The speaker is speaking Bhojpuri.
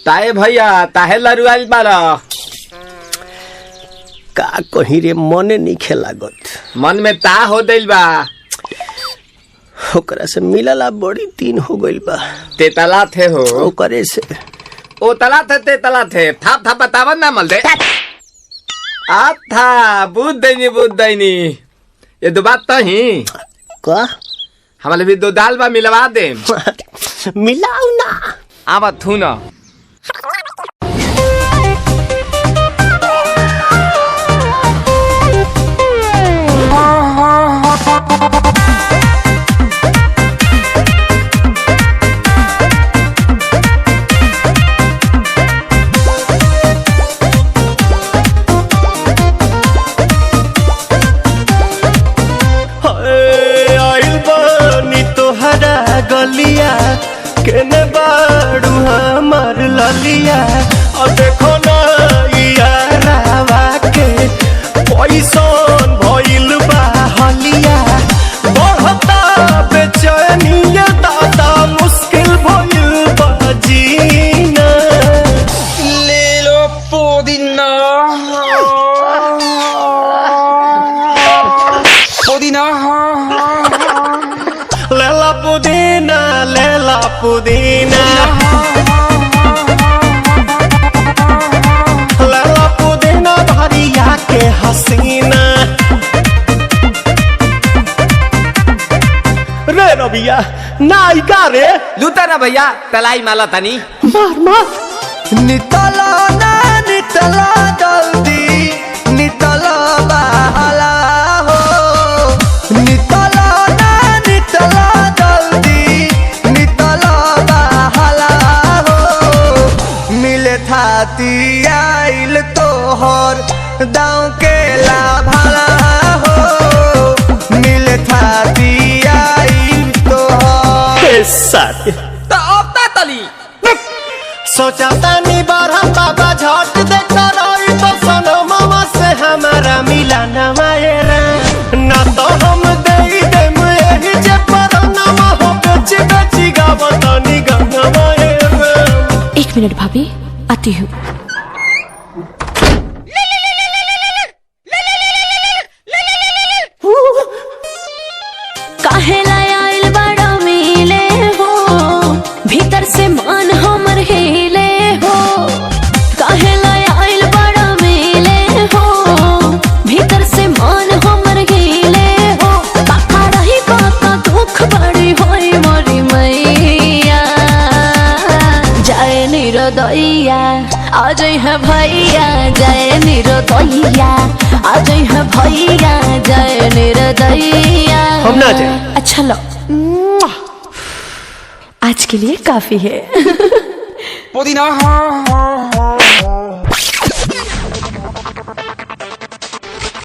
ताए भैया ताहे लरुआल बारा का कहीं रे मने नहीं लागत। मन में ता हो दिल बा ओकरा से मिलला बड़ी दिन हो गइल बा। ते तला थे हो ओकरे से ओ तला थे ते तला थे था बतावन ना मल दे आ था बुद्ध दैनी ये दो बात तो ही का हमारे भी दो दाल बा मिलवा दे मिलाऊ ना आवा थू ना गलिया केने बाड़ू हमार ललिया और देखो ना यारावा के पैसन भइल बा हलिया बढ़ता बेचैनिया दादा मुश्किल भइल बा जीना ले लो पुदीना लेला पुदीना लेला पुदीना भरिया के हसीना रे रबिया नायिका रे लूटा ना भैया तलाई माला तनी मार नितला ना नितला जल्दी नितला बहाला हो नितला ना नितला थाती आइल तोहर दाँव के लाभाला हो मिले थाती आइल तोहर साथ तो अब ता तली सोचा तानी बरहम बाबा झट देखता रही तो सनो मामा से हमारा मिला न मायरा ना तो हम दे देम यही जे पर नामा हो बेची गावतानी गंगा मायरा। 1 मिनट भाभी आती हूँ। काहेला आइल बड़ा मिले हो भीतर से मान हमर हिले हो काहेला आइल बड़ा मिले हो भीतर से मान हमर हिले हो बाका रही बाका दुख बड़ी होई मोरी मैया जाए निरोदैया आज है भैया जय निरोदैया आज है भैया जय निरोदैया हम ना जाए। अच्छा लो आज के लिए काफी है पुदीना